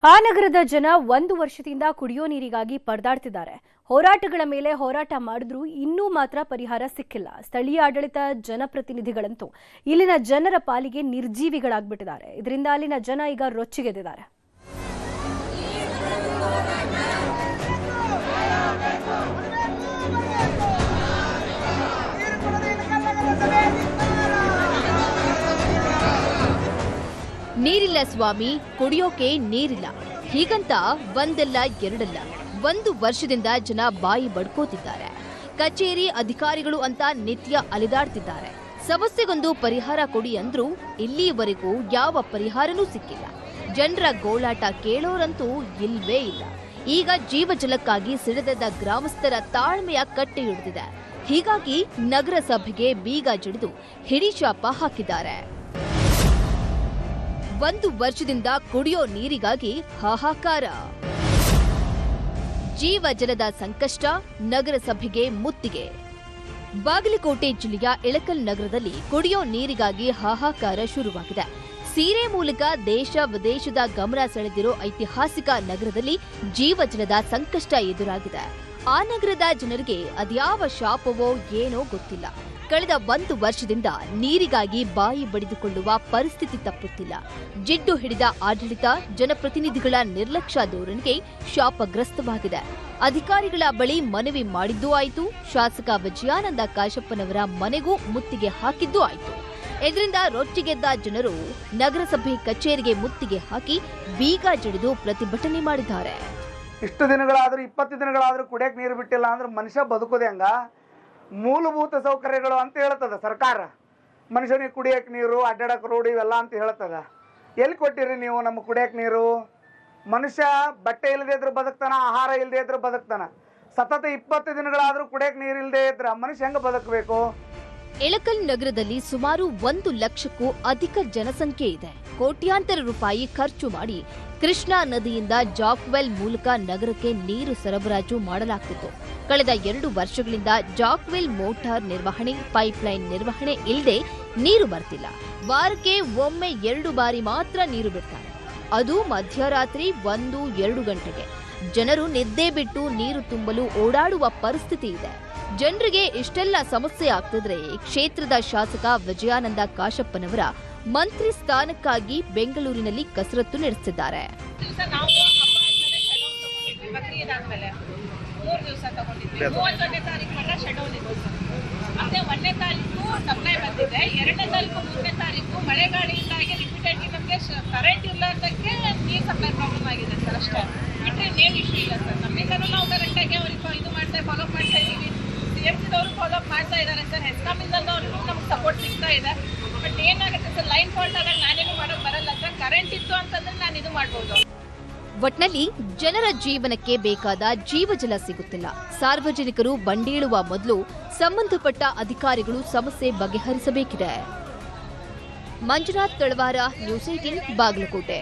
ಆ ನಗರದ ಜನ 1 ವರ್ಷದಿಂದ ಕುಡಿಯೋ ನೀರಿಗಾಗಿ ಪರದಾಡ್ತಿದ್ದಾರೆ. ಹೋರಾಟಗಳ ಮೇಲೆ ಹೋರಾಟ ಮಾಡಿದ್ರೂ ಇನ್ನೂ ಮಾತ್ರ ಪರಿಹಾರ ಸಿಕ್ಕಿಲ್ಲ. ಸ್ಥಳೀಯ ಆಡಳಿತ ಜನಪ್ರತಿನಿಧಿಗಳಂತೂ ಇಲ್ಲಿನ ಜನರ ಪಾಲಿಗೆ ನಿರ್ಜೀವಿಗಳಾಗ್ಬಿಟ್ಟಿದ್ದಾರೆ. ಇದರಿಂದ ಅಲ್ಲಿನ ಜನ ಈಗ ರೊಚ್ಚಿಗೆದ್ದಿದ್ದಾರೆ. ನೀರಿಲ್ಲ ಸ್ವಾಮಿ, ಕುಡಿಯೋಕೆ ನೀರಿಲ್ಲ, ಹೀಗಂತ ಒಂದಲ್ಲ ಎರಡಲ್ಲ 1 ವರ್ಷದಿಂದ ಜನ ಬಾಯಿ ಬಡ್ಕೋತಿದ್ದಾರೆ. ಕಚೇರಿ ಅಧಿಕಾರಿಗಳು ಅಂತ ನಿತ್ಯ ಅಲಿದಾಡ್ತಿದ್ದಾರೆ. ಸಮಸ್ಯೆಗೊಂದು ಪರಿಹಾರ ಕೊಡಿ ಅಂದ್ರೂ ಇಲ್ಲಿವರೆಗೂ ಯಾವ ಪರಿಹಾರನೂ ಸಿಕ್ಕಿಲ್ಲ. ಜನರ ಗೋಳಾಟ ಕೇಳೋರಂತೂ ಇಲ್ವೇ ಇಲ್ಲ. ಈಗ ಜೀವಜಲಕ್ಕಾಗಿ ಸಿಡಿದೆದ್ದ ಗ್ರಾಮಸ್ಥರ ತಾಳ್ಮೆಯ ಕಟ್ಟೆ ಹಿಡಿದಿದೆ. ಹೀಗಾಗಿ ನಗರಸಭೆಗೆ ಬೀಗ ಜಡಿದು ಹಿಡಿಶಾಪ ಹಾಕಿದ್ದಾರೆ. 1 ವರ್ಷದಿಂದ ಕುಡಿಯೋ ನೀರಿಗಾಗಿ ಹಾಹಾಕಾರ. ಜೀವಜಲದ ಸಂಕಷ್ಟ, ನಗರಸಭೆಗೆ ಮುತ್ತಿಗೆ. ಬಾಗಲಕೋಟೆ ಜಿಲ್ಲೆಯ ಇಳಕಲ್ ನಗರದಲ್ಲಿ ಕುಡಿಯೋ ನೀರಿಗಾಗಿ ಹಾಹಾಕಾರ ಶುರುವಾಗಿದೆ. ಸೀರೆ ಮೂಲಕ ದೇಶ ವಿದೇಶದ ಗಮನ ಸೆಳೆದಿರೋ ಐತಿಹಾಸಿಕ ನಗರದಲ್ಲಿ ಜೀವಜಲದ ಸಂಕಷ್ಟ ಎದುರಾಗಿದೆ. ಆ ನಗರದ ಜನರಿಗೆ ಅದ್ಯಾವ ಶಾಪವೋ ಏನೋ ಗೊತ್ತಿಲ್ಲ. ಕಳೆದ 1 ವರ್ಷದಿಂದ ನೀರಿಗಾಗಿ ಬಾಯಿ ಬಡಿದುಕೊಳ್ಳುವ ಪರಿಸ್ಥಿತಿ ತಪ್ಪುತ್ತಿಲ್ಲ. ಜಿಡ್ಡು ಹಿಡಿದ ಆಡಳಿತ, ಜನಪ್ರತಿನಿಧಿಗಳ ನಿರ್ಲಕ್ಷ್ಯ ಧೋರಣೆಗೆ ಶಾಪಗ್ರಸ್ತವಾಗಿದೆ. ಅಧಿಕಾರಿಗಳ ಬಳಿ ಮನವಿ ಮಾಡಿದ್ದೂ ಆಯಿತು, ಶಾಸಕ ವಿಜಯಾನಂದ ಕಾಶಪ್ಪನವರ ಮನೆಗೂ ಮುತ್ತಿಗೆ ಹಾಕಿದ್ದೂ ಆಯಿತು. ಇದರಿಂದ ರೊಚ್ಚಿಗೆದ್ದ ಜನರು ನಗರಸಭೆ ಕಚೇರಿಗೆ ಮುತ್ತಿಗೆ ಹಾಕಿ ಬೀಗ ಜಡಿದು ಪ್ರತಿಭಟನೆ ಮಾಡಿದ್ದಾರೆ. ಇಷ್ಟು ದಿನಗಳಾದರೂ 20 ದಿನಗಳಾದರೂ ಕುಡಿಯಕ್ಕೆ ನೀರು ಬಿಟ್ಟಿಲ್ಲ ಅಂದ್ರೆ ಮನುಷ್ಯ ಬದುಕೋದೆ ಹಂಗ? ಮೂಲಭೂತ ಸೌಕರ್ಯಗಳು ಅಂತ ಹೇಳ್ತದ ಸರ್ಕಾರ. ಮನುಷ್ಯನಿಗೆ ಕುಡಿಯಕ್ಕೆ ನೀರು, ಅಡ್ಡಾಡಕ್ಕೆ ರೋಡ್ ಇವೆಲ್ಲ ಅಂತ ಹೇಳ್ತದ. ಎಲ್ಲಿ ಕೊಟ್ಟಿರಿ ನೀವು ನಮ್ಮ ಕುಡಿಯಕ್ಕೆ ನೀರು? ಮನುಷ್ಯ ಬಟ್ಟೆ ಇಲ್ಲದೆ ಇದ್ರೆ ಬದುಕ್ತಾನ, ಆಹಾರ ಇಲ್ಲದೆ ಇದ್ರೆ ಬದುಕ್ತಾನ. ಸತತ 20 ದಿನಗಳಾದರೂ ಕುಡಿಯಕ್ಕೆ ನೀರು ಇಲ್ಲದೆ ಇದ್ರೆ ಮನುಷ್ಯ ಹೆಂಗೆ ಬದುಕಬೇಕು? ಇಳಕಲ್ ನಗರದಲ್ಲಿ ಸುಮಾರು 1 ಲಕ್ಷಕ್ಕೂ ಅಧಿಕ ಜನಸಂಖ್ಯೆ ಇದೆ. ಕೋಟ್ಯಾಂತರ ರೂಪಾಯಿ ಖರ್ಚು ಮಾಡಿ ಕೃಷ್ಣಾ ನದಿಯಿಂದ ಜಾಕ್ವೆಲ್ ಮೂಲಕ ನಗರಕ್ಕೆ ನೀರು ಸರಬರಾಜು ಮಾಡಲಾಗ್ತಿತ್ತು. ಕಳೆದ 2 ವರ್ಷಗಳಿಂದ ಜಾಕ್ವೆಲ್ ಮೋಟಾರ್ ನಿರ್ವಹಣೆ, ಪೈಪ್ಲೈನ್ ನಿರ್ವಹಣೆ ಇಲ್ಲದೆ ನೀರು ಬರ್ತಿಲ್ಲ. ವಾರಕ್ಕೆ ಒಮ್ಮೆ 2 ಬಾರಿ ಮಾತ್ರ ನೀರು ಬಿಡ್ತಾರೆ, ಅದು ಮಧ್ಯರಾತ್ರಿ 1-2 ಗಂಟೆಗೆ. ಜನರು ನಿದ್ದೆ ಬಿಟ್ಟು ನೀರು ತುಂಬಲು ಓಡಾಡುವ ಪರಿಸ್ಥಿತಿ ಇದೆ. ಜನರಿಗೆ ಇಷ್ಟೆಲ್ಲ ಸಮಸ್ಯೆ ಆಗ್ತಿದ್ರೆ ಕ್ಷೇತ್ರದ ಶಾಸಕ ವಿಜಯಾನಂದ ಕಾಶಪ್ಪನವರ ಮಂತ್ರಿ ಸ್ಥಾನಕ್ಕಾಗಿ ಬೆಂಗಳೂರಿನಲ್ಲಿ ಕಸರತ್ತು ನಡೆಸಿದ್ದಾರೆ. 3 ದಿವಸ ತಗೊಂಡಿದ್ವಿ. 31ನೇ ತಾರೀಕು ಮಟ್ಟ ಶೆಡ್ಯೂಲ್ ಇತ್ತು. ಮತ್ತೆ 1ನೇ ತಾರೀಕು ಸಪ್ಲೈ ಬಂದಿದೆ. 2ನೇ ತಾರೀಕು 3ನೇ ತಾರೀಕು ಮಳೆಗಾಳಿಯಿಂದಾಗಿ ರಿಪೀಟೆಡ್ಲಿ ನಮಗೆ ಕರೆಂಟ್ ಇಲ್ಲದಕ್ಕೆ ನೀರು ಸಪ್ಲೈ ಪ್ರಾಬ್ಲಮ್ ಆಗಿದೆ ಸರ್. ಅಷ್ಟೇ ಬಿಟ್ಟರೆ ಇನ್ನೇನು ಇಶ್ಯೂ ಇಲ್ಲ ಸರ್. ನಮ್ಮಿಂದಲೂ ನಾವು ಕರೆಕ್ಟಾಗಿ ಅವ್ರಿಗೆ ಇದು ಮಾಡ್ತಾ ಫಾಲೋಅಪ್ ಮಾಡ್ತಾ ಇದ್ದೀವಿ. CMCದವರು ಫಾಲೋಅಪ್ ಮಾಡ್ತಾ ಇದ್ದಾರೆ ಸರ್. ಹೆಸ್ಕಾಮಿಂದಲೂ ನಮ್ಗೆ ಸಪೋರ್ಟ್ ಸಿಗ್ತಾ ಇದೆ. ಬಟ್ ಏನಾಗುತ್ತೆ ಸರ್, ಲೈನ್ ಫಾಲ್ಟ್ ಆದಾಗ ನಾನೇನು ಮಾಡೋಕೆ ಬರಲ್ಲ ಸರ್. ಕರೆಂಟ್ ಇತ್ತು ಅಂತಂದ್ರೆ ನಾನು ಇದು ಮಾಡ್ಬೋದು. ಒಟ್ನಲ್ಲಿ ಜನರ ಜೀವನಕ್ಕೆ ಬೇಕಾದ ಜೀವಜಲ ಸಿಗುತ್ತಿಲ್ಲ. ಸಾರ್ವಜನಿಕರು ಬಂಡೇಳುವ ಮೊದಲು ಸಂಬಂಧಪಟ್ಟ ಅಧಿಕಾರಿಗಳು ಸಮಸ್ಯೆ ಬಗೆಹರಿಸಬೇಕಿದೆ. ಮಂಜುನಾಥ್ ತಳವಾರ, ನ್ಯೂಸ್ 18, ಬಾಗಲಕೋಟೆ.